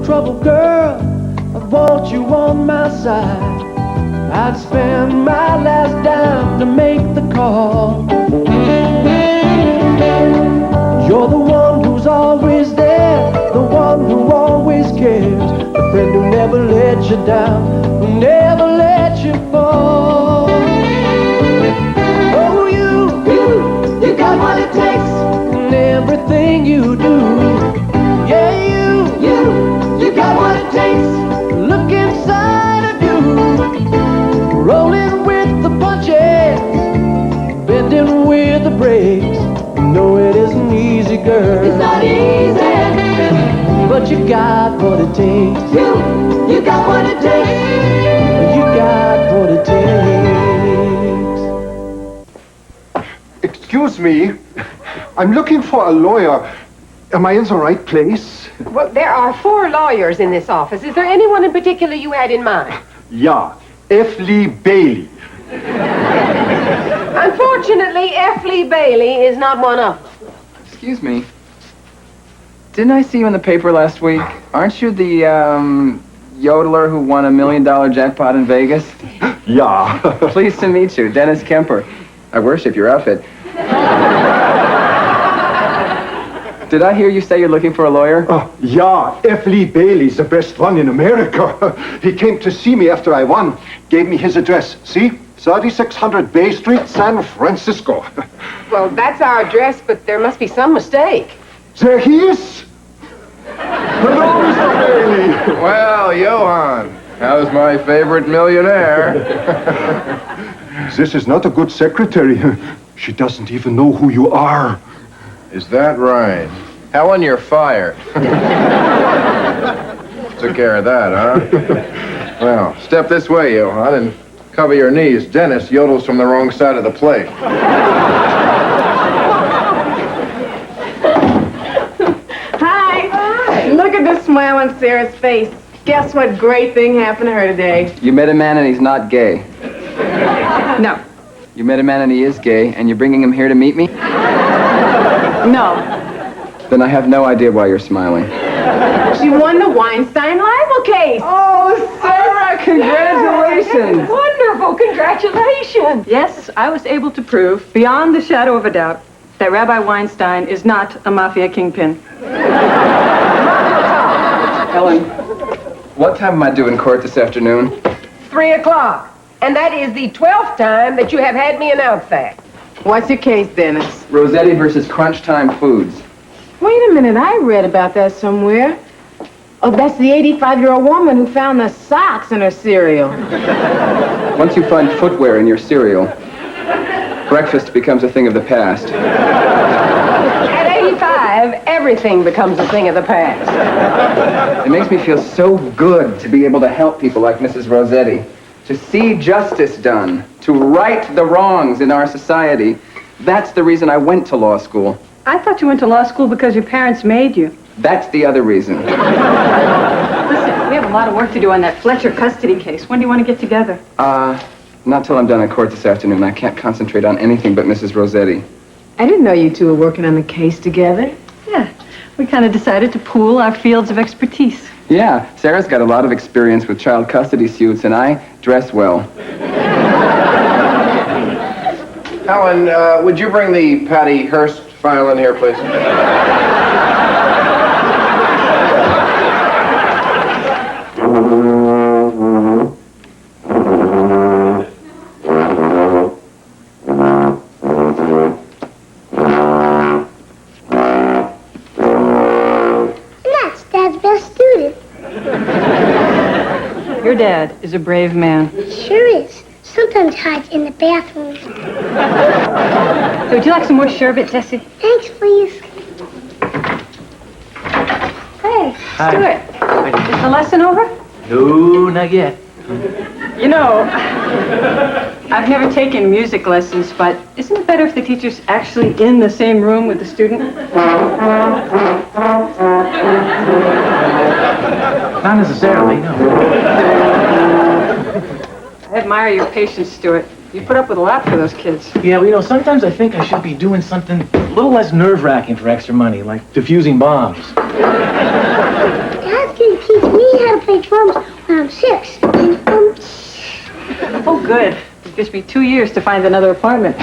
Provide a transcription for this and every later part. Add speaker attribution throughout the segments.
Speaker 1: trouble, girl, I want you on my side. I'd spend my last dime to make the call. You're the one who's always there, the one who always cares, the friend who never lets you down, who never lets you fall. Oh, you got what it takes in everything you do. Yeah, you got what it takes. Look inside of you, rolling with the punches, bending with the breaks. No, it isn't easy, girl.
Speaker 2: It's not easy,
Speaker 1: but you got what it takes.
Speaker 2: You got what it takes.
Speaker 1: You got what it takes.
Speaker 3: Excuse me, I'm looking for a lawyer. Am I in the right place?
Speaker 4: Well, there are 4 lawyers in this office. Is there anyone in particular you had in mind?
Speaker 3: Yeah, F. Lee Bailey.
Speaker 4: Unfortunately, F. Lee Bailey is not one of them.
Speaker 5: Excuse me. Didn't I see you in the paper last week? Aren't you the, yodeler who won $1 million jackpot in Vegas?
Speaker 3: Yeah.
Speaker 5: Pleased to meet you, Dennis Kemper. I worship your outfit. Did I hear you say you're looking for a lawyer?
Speaker 3: Yeah, F. Lee Bailey's the best one in America. He came to see me after I won. Gave me his address. See? 3600 Bay Street, San Francisco.
Speaker 4: Well, that's our address, but there must be some mistake.
Speaker 3: There he is. Hello, Mr. Bailey.
Speaker 6: Well, Johann, how's my favorite millionaire?
Speaker 3: This is not a good secretary. She doesn't even know who you are.
Speaker 6: Is that right? Helen, you're fired. Took care of that, huh? Well, step this way, Johann, and cover your knees. Dennis yodels from the wrong side of the plate.
Speaker 7: Hi. Look at the smile on Sarah's face. Guess what great thing happened to her today?
Speaker 5: You met a man and he's not gay.
Speaker 7: No.
Speaker 5: You met a man and he is gay, and you're bringing him here to meet me?
Speaker 7: No.
Speaker 5: Then I have no idea why you're smiling.
Speaker 7: She won the Weinstein libel case.
Speaker 5: Oh, Sarah, congratulations.
Speaker 4: Wonderful, congratulations.
Speaker 8: Yes, I was able to prove, beyond the shadow of a doubt, that Rabbi Weinstein is not a mafia kingpin.
Speaker 5: Helen, what time am I due in court this afternoon?
Speaker 4: 3 o'clock. And that is the 12th time that you have had me announce that.
Speaker 7: What's your case, Dennis?
Speaker 5: Rossetti versus Crunch Time Foods.
Speaker 7: Wait a minute, I read about that somewhere. Oh, that's the 85-year-old woman who found the socks in her cereal.
Speaker 5: Once you find footwear in your cereal, breakfast becomes a thing of the past.
Speaker 4: At 85, everything becomes a thing of the past.
Speaker 5: It makes me feel so good to be able to help people like Mrs. Rossetti, to see justice done, to right the wrongs in our society. That's the reason I went to law school.
Speaker 8: I thought you went to law school because your parents made you.
Speaker 5: That's the other reason.
Speaker 8: Listen, we have a lot of work to do on that Fletcher custody case. When do you want to get together?
Speaker 5: Not till I'm done in court this afternoon. I can't concentrate on anything but Mrs. Rossetti.
Speaker 7: I didn't know you two were working on the case together.
Speaker 8: Yeah, we kind of decided to pool our fields of expertise.
Speaker 5: Yeah, Sarah's got a lot of experience with child custody suits, and I dress well.
Speaker 6: Helen, would you bring the Patty Hearst file in here, please?
Speaker 8: Your dad is a brave man.
Speaker 9: Sure is. Sometimes hides in the bathroom.
Speaker 8: So would you like some more sherbet, Tessie?
Speaker 9: Thanks, please.
Speaker 8: Hey, Stuart. Is the lesson over?
Speaker 1: No, not yet.
Speaker 8: You know, I've never taken music lessons, but isn't it better if the teacher's actually in the same room with the student?
Speaker 1: Not necessarily, no.
Speaker 8: I admire your patience, Stuart. You put up with a lot for those kids.
Speaker 1: Yeah, well, sometimes I think I should be doing something a little less nerve-wracking for extra money, like defusing bombs.
Speaker 9: Dad's gonna teach me how to play drums when I'm 6.
Speaker 8: Oh, good. It gives me 2 years to find another apartment.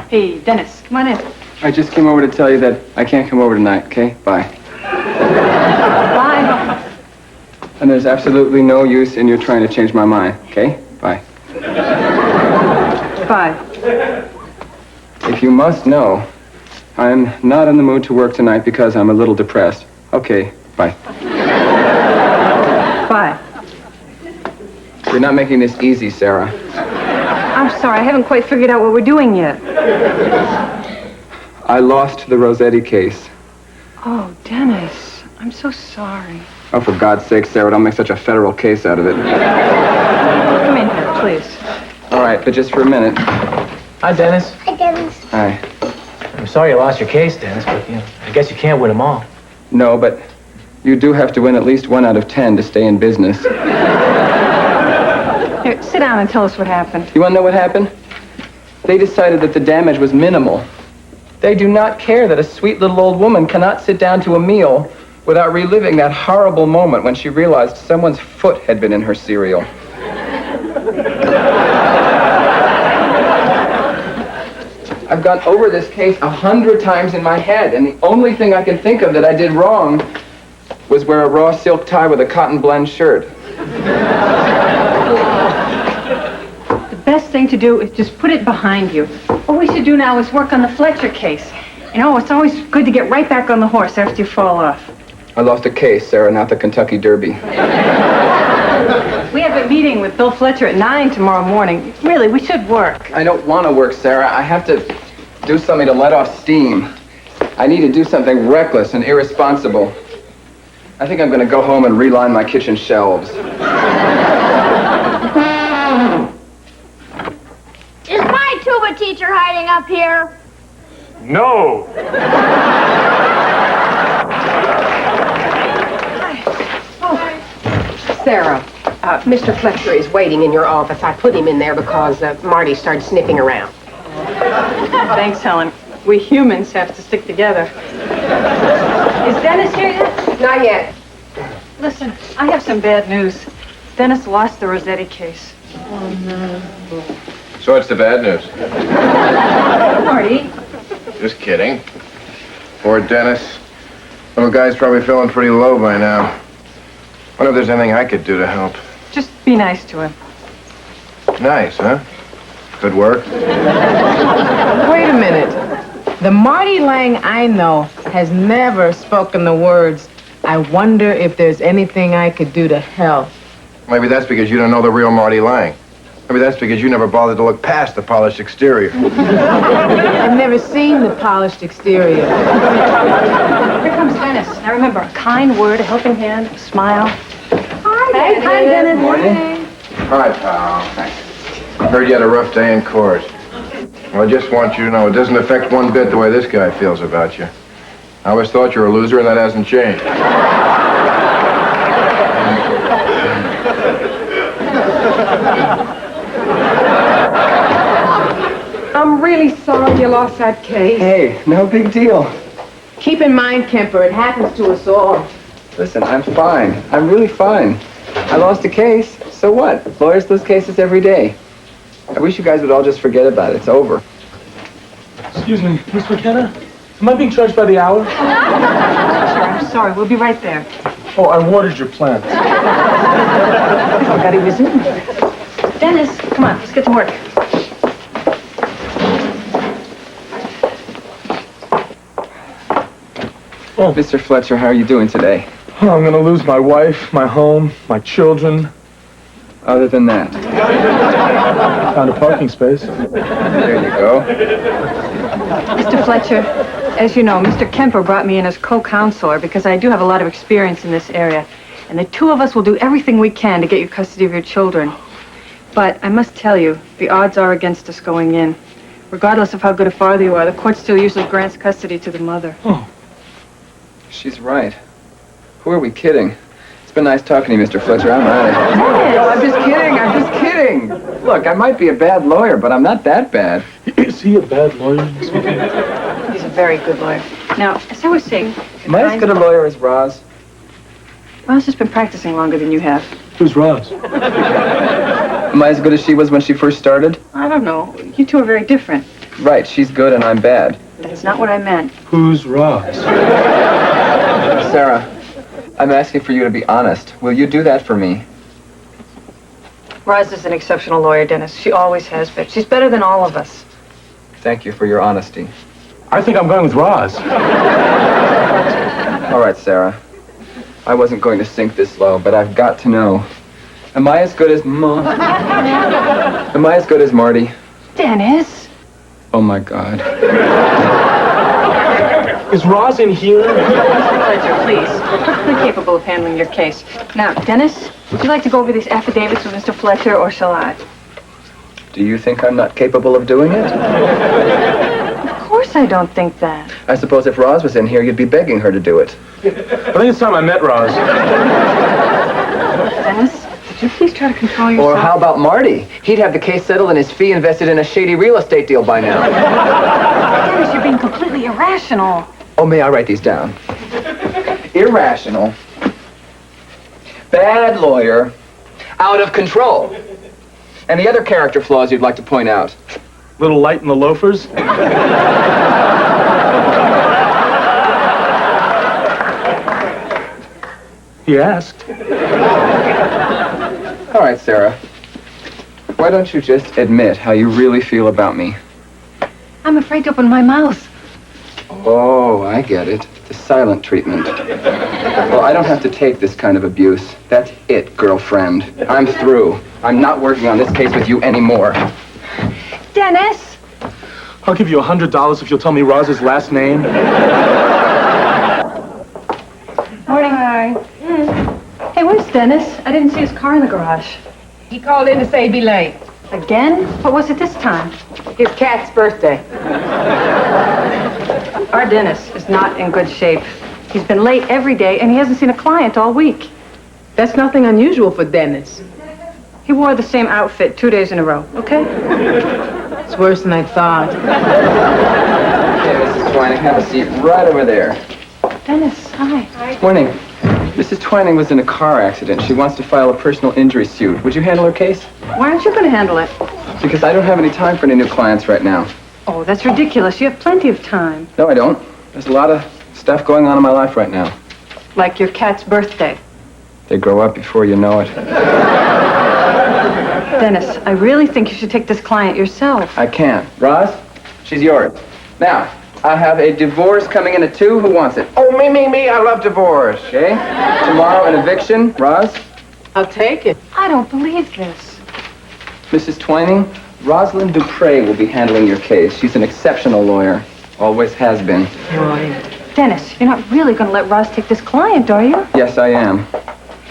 Speaker 8: Hey, Dennis, come on in.
Speaker 5: I just came over to tell you that I can't come over tonight, okay? Bye.
Speaker 8: Bye.
Speaker 5: And there's absolutely no use in you trying to change my mind, okay? Bye.
Speaker 8: Bye.
Speaker 5: If you must know, I'm not in the mood to work tonight because I'm a little depressed. Okay, bye.
Speaker 8: Bye.
Speaker 5: You're not making this easy, Sarah.
Speaker 8: I'm sorry, I haven't quite figured out what we're doing yet.
Speaker 5: I lost the Rossetti case.
Speaker 8: Oh, Dennis, I'm so sorry.
Speaker 5: Oh, for God's sake, Sarah, don't make such a federal case out of it.
Speaker 8: Come in here, please.
Speaker 5: All right, but just for a minute.
Speaker 10: Hi, Dennis.
Speaker 9: Hi, Dennis.
Speaker 5: Hi.
Speaker 10: I'm sorry you lost your case, Dennis, but I guess you can't win them all.
Speaker 5: No, but you do have to win at least 1 out of 10 to stay in business.
Speaker 8: Here, sit down and tell us what happened.
Speaker 5: You want to know what happened? They decided that the damage was minimal. They do not care that a sweet little old woman cannot sit down to a meal without reliving that horrible moment when she realized someone's foot had been in her cereal. I've gone over this case 100 times in my head, and the only thing I can think of that I did wrong was wear a raw silk tie with a cotton blend shirt.
Speaker 8: The best thing to do is just put it behind you. What we should do now is work on the Fletcher case. You know, it's always good to get right back on the horse after you fall off.
Speaker 5: I lost a case, Sarah, not the Kentucky Derby.
Speaker 8: We have a meeting with Bill Fletcher at 9 tomorrow morning. Really, we should work.
Speaker 5: I don't want to work, Sarah. I have to do something to let off steam. I need to do something reckless and irresponsible. I think I'm going to go home and reline my kitchen shelves.
Speaker 9: Is my tuba teacher hiding up here?
Speaker 3: No!
Speaker 4: Sarah, Mr. Fletcher is waiting in your office. I put him in there because Marty started sniffing around.
Speaker 8: Thanks, Helen. We humans have to stick together. Is Dennis here yet?
Speaker 4: Not yet.
Speaker 8: Listen, I have some bad news. Dennis lost the Rossetti case.
Speaker 6: So what's the bad news?
Speaker 8: Marty.
Speaker 6: Just kidding. Poor Dennis. Little guy's probably feeling pretty low by now. Wonder if there's anything I could do to help.
Speaker 8: Just be nice to him.
Speaker 6: Nice, huh? Good work.
Speaker 7: Wait a minute. The Marty Lang I know has never spoken the words, "I wonder if there's anything I could do to help."
Speaker 6: Maybe that's because you don't know the real Marty Lang. Maybe that's because you never bothered to look past the polished exterior.
Speaker 7: I've never seen the polished exterior.
Speaker 8: Here comes Dennis. Now remember, a kind word, a helping hand, a smile. Hi, Dennis.
Speaker 5: Morning.
Speaker 6: All right, pal. I heard you had a rough day in court. Well, I just want you to know it doesn't affect one bit the way this guy feels about you. I always thought you were a loser, and that hasn't changed.
Speaker 4: I'm really sorry you lost that case.
Speaker 5: Hey, no big deal.
Speaker 7: Keep in mind, Kemper, it happens to us all.
Speaker 5: Listen, I'm fine. I'm really fine. I lost a case. So what? Lawyers lose cases every day. I wish you guys would all just forget about it. It's over.
Speaker 10: Excuse me, Miss McKenna? Am I being charged by the hour?
Speaker 8: Sure, I'm sorry. We'll be right there.
Speaker 10: Oh, I watered your plant.
Speaker 8: I forgot he was in there. Dennis, come on, let's get to work.
Speaker 10: Oh.
Speaker 5: Mr. Fletcher, how are you doing today?
Speaker 10: Oh, I'm gonna lose my wife, my home, my children.
Speaker 5: Other than that.
Speaker 10: Found a parking space.
Speaker 5: There you go.
Speaker 8: Mr. Fletcher, as you know, Mr. Kemper brought me in as co-counselor because I do have a lot of experience in this area. And the two of us will do everything we can to get you custody of your children. But I must tell you, the odds are against us going in. Regardless of how good a father you are, the court still usually grants custody to the mother.
Speaker 10: Oh.
Speaker 5: She's right. Who are we kidding? It's been nice talking to you, Mr. Fletcher. I'm out of here. No, I'm just kidding. I'm just kidding. Look, I might be a bad lawyer, but I'm not that bad.
Speaker 10: Is he a bad lawyer, Miss McKenna?
Speaker 8: He's a very good lawyer. Now, as I was saying...
Speaker 5: Am I as good a lawyer as Roz?
Speaker 8: Roz has been practicing longer than you have.
Speaker 10: Who's Roz?
Speaker 5: Am I as good as she was when she first started?
Speaker 8: I don't know. You two are very different.
Speaker 5: Right, she's good and I'm bad.
Speaker 8: That's not what I meant.
Speaker 10: Who's Roz?
Speaker 5: Sarah, I'm asking for you to be honest. Will you do that for me?
Speaker 8: Roz is an exceptional lawyer, Dennis. She always has been. She's better than all of us.
Speaker 5: Thank you for your honesty.
Speaker 10: I think I'm going with Roz.
Speaker 5: All right, Sarah. I wasn't going to sink this low, but I've got to know. Am I as good as Am I as good as Marty?
Speaker 8: Dennis!
Speaker 5: Oh, my God.
Speaker 10: Is Roz in here?
Speaker 8: Fletcher, please. We're perfectly capable of handling your case. Now, Dennis, would you like to go over these affidavits with Mr. Fletcher, or shall I?
Speaker 5: Do you think I'm not capable of doing it?
Speaker 8: Of course I don't think that.
Speaker 5: I suppose if Roz was in here, you'd be begging her to do it.
Speaker 10: I think it's time I met Roz.
Speaker 8: Dennis, would you please try to control yourself?
Speaker 5: Or how about Marty? He'd have the case settled and his fee invested in a shady real estate deal by now.
Speaker 8: Dennis, you're being completely irrational.
Speaker 5: Oh, may I write these down? Irrational. Bad lawyer. Out of control. Any other character flaws you'd like to point out?
Speaker 10: Little light in the loafers? He asked.
Speaker 5: All right, Sarah. Why don't you just admit how you really feel about me?
Speaker 8: I'm afraid to open my mouth.
Speaker 5: Oh, I get it. The silent treatment. Well, I don't have to take this kind of abuse. That's it, girlfriend. I'm through. I'm not working on this case with you anymore.
Speaker 8: Dennis!
Speaker 10: I'll give you $100 if you'll tell me Roz's last name.
Speaker 8: Morning. Hi. Hey, where's Dennis? I didn't see his car in the garage.
Speaker 4: He called in to say he'd be late.
Speaker 8: Again? What was it this time?
Speaker 4: His cat's birthday.
Speaker 8: Our Dennis is not in good shape. He's been late every day, and he hasn't seen a client all week.
Speaker 7: That's nothing unusual for Dennis.
Speaker 8: He wore the same outfit 2 days in a row, okay?
Speaker 7: It's worse than I thought.
Speaker 5: Okay, Mrs. Twining, have a seat right over there.
Speaker 8: Dennis, hi.
Speaker 5: Morning. Mrs. Twining was in a car accident. She wants to file a personal injury suit. Would you handle her case?
Speaker 8: Why aren't you going to handle it?
Speaker 5: Because I don't have any time for any new clients right now.
Speaker 8: Oh, that's ridiculous. You have plenty of time.
Speaker 5: No, I don't. There's a lot of stuff going on in my life right now.
Speaker 8: Like your cat's birthday.
Speaker 5: They grow up before you know it.
Speaker 8: Dennis, I really think you should take this client yourself.
Speaker 5: I can't. Roz, she's yours. Now, I have a divorce coming in at 2. Who wants it?
Speaker 6: Oh, me. I love divorce.
Speaker 5: Okay. Tomorrow, an eviction. Roz?
Speaker 7: I'll take it.
Speaker 8: I don't believe this.
Speaker 5: Mrs. Twining, Rosalind Dupre will be handling your case. She's an exceptional lawyer. Always has been.
Speaker 8: Dennis, you're not really going to let Roz take this client, are you?
Speaker 5: Yes, I am.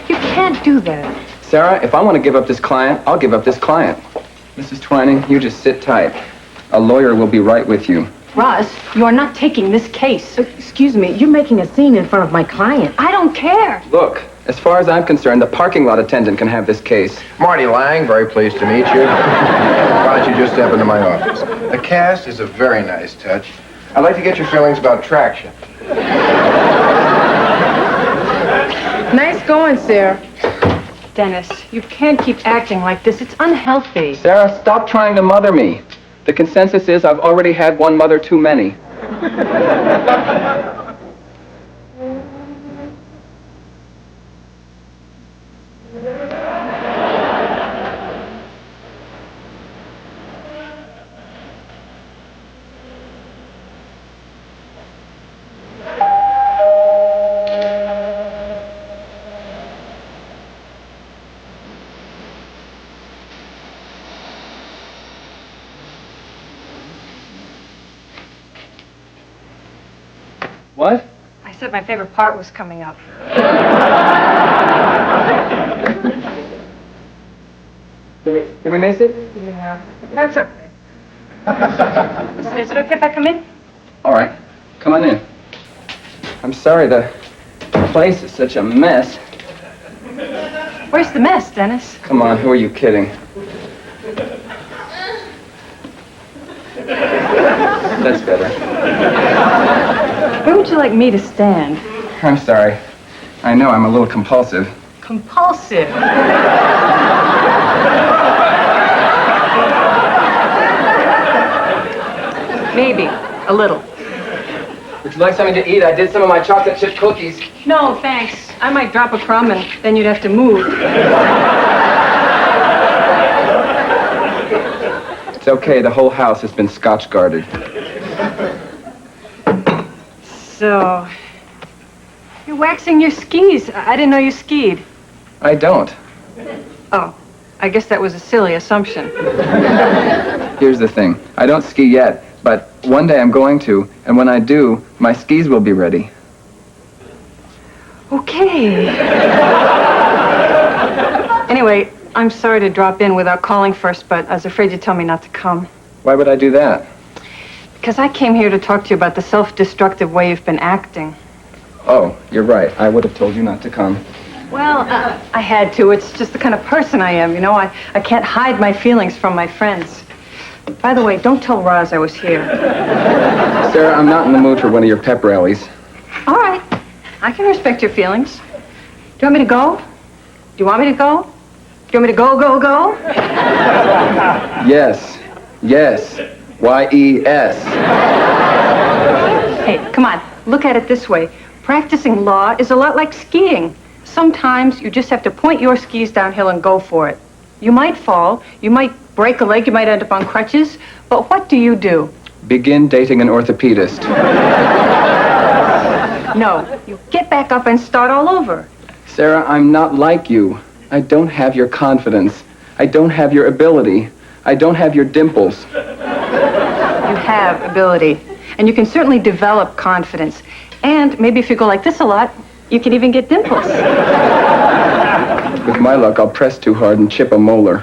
Speaker 8: You can't do that.
Speaker 5: Sarah, if I want to give up this client, I'll give up this client. Mrs. Twining, you just sit tight. A lawyer will be right with you.
Speaker 8: Roz, you're not taking this case.
Speaker 7: Excuse me, you're making a scene in front of my client.
Speaker 8: I don't care.
Speaker 5: Look, as far as I'm concerned, the parking lot attendant can have this case.
Speaker 6: Marty Lang, very pleased to meet you. Why don't you just step into my office? The cast is a very nice touch. I'd like to get your feelings about traction.
Speaker 7: Nice going, Sarah.
Speaker 8: Dennis, you can't keep acting like this. It's unhealthy.
Speaker 5: Sarah, stop trying to mother me. The consensus is I've already had one mother too many. What?
Speaker 8: I said my favorite part was coming up.
Speaker 5: Did we miss it?
Speaker 8: Yeah. That's okay. Is it okay if I come in?
Speaker 5: All right. Come on in. I'm sorry, the place is such a mess.
Speaker 8: Where's the mess, Dennis?
Speaker 5: Come on, who are you kidding? That's better.
Speaker 8: like me to stand.
Speaker 5: I'm sorry. I know I'm a little compulsive.
Speaker 8: Compulsive. Maybe. A little.
Speaker 5: Would you like something to eat? I did some of my chocolate chip cookies.
Speaker 8: No, thanks. I might drop a crumb and then you'd have to move.
Speaker 5: It's okay. The whole house has been Scotch guarded.
Speaker 8: So, you're waxing your skis. I didn't know you skied.
Speaker 5: I don't.
Speaker 8: Oh, I guess that was a silly assumption.
Speaker 5: Here's the thing. I don't ski yet, but one day I'm going to, and when I do, my skis will be ready.
Speaker 8: Okay. Anyway, I'm sorry to drop in without calling first, but I was afraid you'd tell me not to come.
Speaker 5: Why would I do that?
Speaker 8: Because I came here to talk to you about the self-destructive way you've been acting.
Speaker 5: Oh, you're right. I would have told you not to come.
Speaker 8: Well, I had to. It's just the kind of person I am, you know. I can't hide my feelings from my friends. By the way, don't tell Roz I was here.
Speaker 5: Sarah, I'm not in the mood for one of your pep rallies.
Speaker 8: All right. I can respect your feelings. Do you want me to go? Do you want me to go? Do you want me to go?
Speaker 5: Yes. Yes. Y-E-S.
Speaker 8: Hey, come on. Look at it this way. Practicing law is a lot like skiing. Sometimes you just have to point your skis downhill and go for it. You might fall, you might break a leg, you might end up on crutches, but what do?
Speaker 5: Begin dating an orthopedist.
Speaker 8: No, you get back up and start all over.
Speaker 5: Sarah, I'm not like you. I don't have your confidence. I don't have your ability. I don't have your dimples.
Speaker 8: You have ability, and you can certainly develop confidence. And maybe if you go like this a lot, you can even get dimples.
Speaker 5: With my luck, I'll press too hard and chip a molar.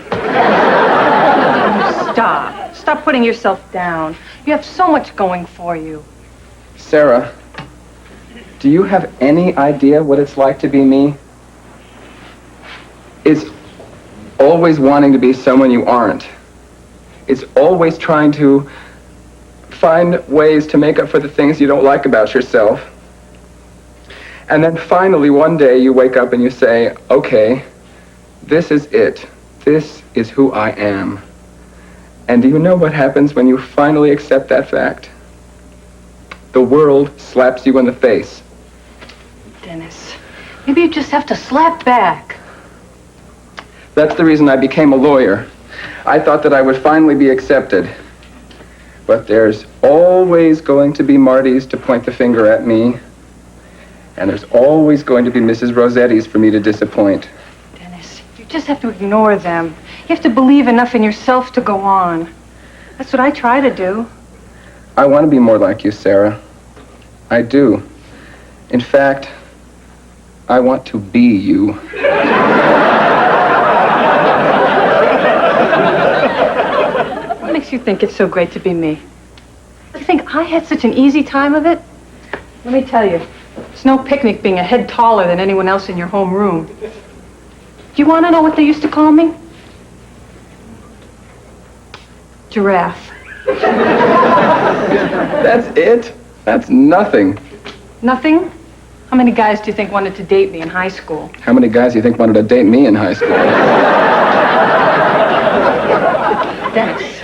Speaker 8: Stop. Stop putting yourself down. You have so much going for you.
Speaker 5: Sarah, do you have any idea what it's like to be me? It's always wanting to be someone you aren't. It's always trying to find ways to make up for the things you don't like about yourself. And then finally, one day, you wake up and you say, okay, this is it. This is who I am. And do you know what happens when you finally accept that fact? The world slaps you in the face.
Speaker 8: Dennis, maybe you just have to slap back.
Speaker 5: That's the reason I became a lawyer. I thought that I would finally be accepted. But there's always going to be Martys to point the finger at me. And there's always going to be Mrs. Rossetti's for me to disappoint.
Speaker 8: Dennis, you just have to ignore them. You have to believe enough in yourself to go on. That's what I try to do.
Speaker 5: I want to be more like you, Sarah. I do. In fact, I want to be you.
Speaker 8: What makes you think it's so great to be me? You think I had such an easy time of it? Let me tell you, it's no picnic being a head taller than anyone else in your home room. Do you want to know what they used to call me? Giraffe.
Speaker 5: That's it? That's nothing.
Speaker 8: Nothing? How many guys do you think wanted to date me in high school?
Speaker 5: How many guys do you think wanted to date me in high school?
Speaker 8: Dennis,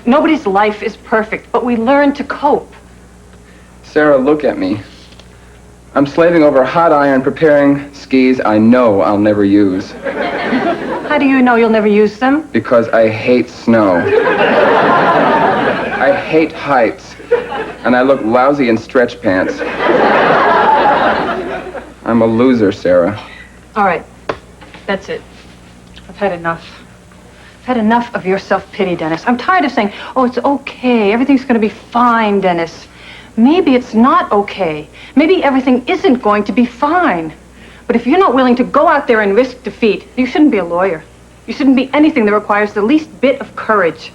Speaker 8: nobody's life is perfect, but we learn to cope.
Speaker 5: Sarah, look at me. I'm slaving over a hot iron preparing skis I know I'll never use.
Speaker 8: How do you know you'll never use them?
Speaker 5: Because I hate snow. I hate heights. And I look lousy in stretch pants. I'm a loser, Sarah.
Speaker 8: All right. That's it. I've had enough. I've had enough of your self-pity, Dennis. I'm tired of saying, oh, it's okay. Everything's going to be fine, Dennis. Maybe it's not okay. Maybe everything isn't going to be fine. But if you're not willing to go out there and risk defeat, you shouldn't be a lawyer. You shouldn't be anything that requires the least bit of courage.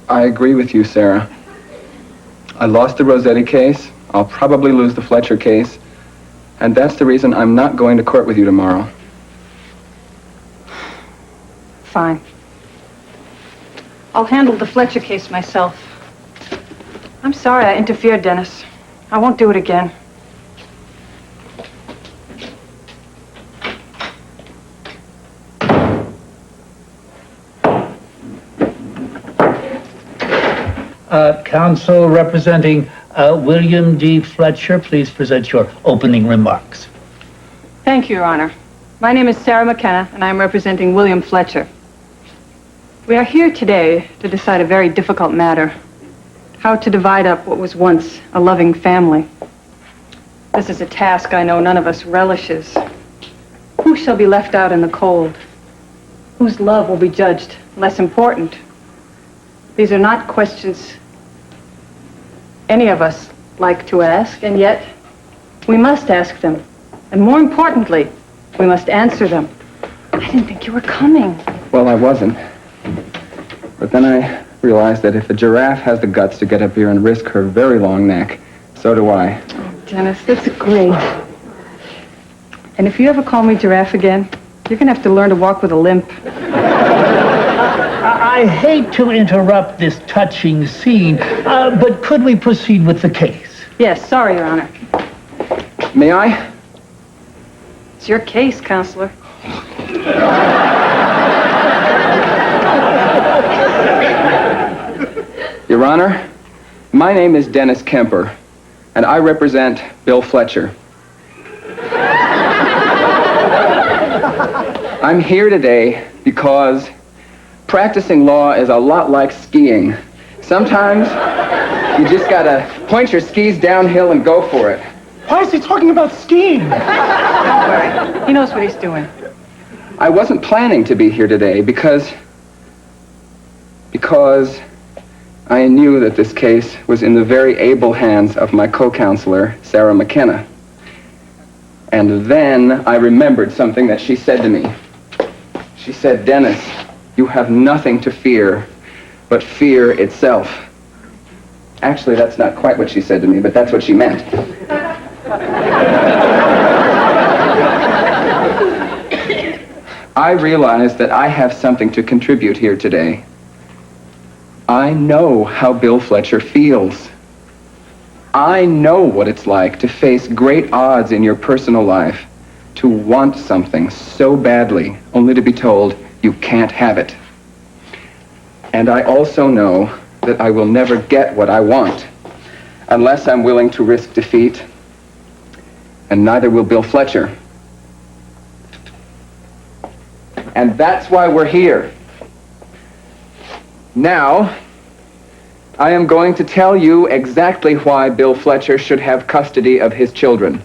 Speaker 5: I agree with you, Sarah. I lost the Rossetti case. I'll probably lose the Fletcher case. And that's the reason I'm not going to court with you tomorrow.
Speaker 8: Fine. I'll handle the Fletcher case myself. I'm sorry I interfered, Dennis. I won't do it again.
Speaker 11: Counsel representing William D. Fletcher, please present your opening remarks.
Speaker 8: Thank you, Your Honor. My name is Sara McKenna, and I am representing William Fletcher. We are here today to decide a very difficult matter: how to divide up what was once a loving family. This is a task I know none of us relishes. Who shall be left out in the cold? Whose love will be judged less important? These are not questions any of us like to ask, and yet we must ask them. And more importantly, we must answer them. I didn't think you were coming.
Speaker 5: Well, I wasn't. But then I realized that if a giraffe has the guts to get up here and risk her very long neck, so do I.
Speaker 8: Oh, Dennis, that's great. And if you ever call me Giraffe again, you're going to have to learn to walk with a limp.
Speaker 11: I hate to interrupt this touching scene, but could we proceed with the case?
Speaker 8: Yes, sorry, Your Honor.
Speaker 5: May I?
Speaker 8: It's your case, Counselor.
Speaker 5: Your Honor, my name is Dennis Kemper, and I represent Bill Fletcher. I'm here today because practicing law is a lot like skiing. Sometimes you just gotta point your skis downhill and go for it.
Speaker 10: Why is he talking about skiing?
Speaker 8: Don't worry. He knows what he's doing.
Speaker 5: I wasn't planning to be here today because I knew that this case was in the very able hands of my co-counselor, Sara McKenna. And then I remembered something that she said to me. She said, "Dennis, you have nothing to fear but fear itself." Actually, that's not quite what she said to me, but that's what she meant. I realized that I have something to contribute here today. I know how Bill Fletcher feels. I know what it's like to face great odds in your personal life, to want something so badly, only to be told you can't have it. And I also know that I will never get what I want unless I'm willing to risk defeat, and neither will Bill Fletcher. And that's why we're here. Now, I am going to tell you exactly why Bill Fletcher should have custody of his children.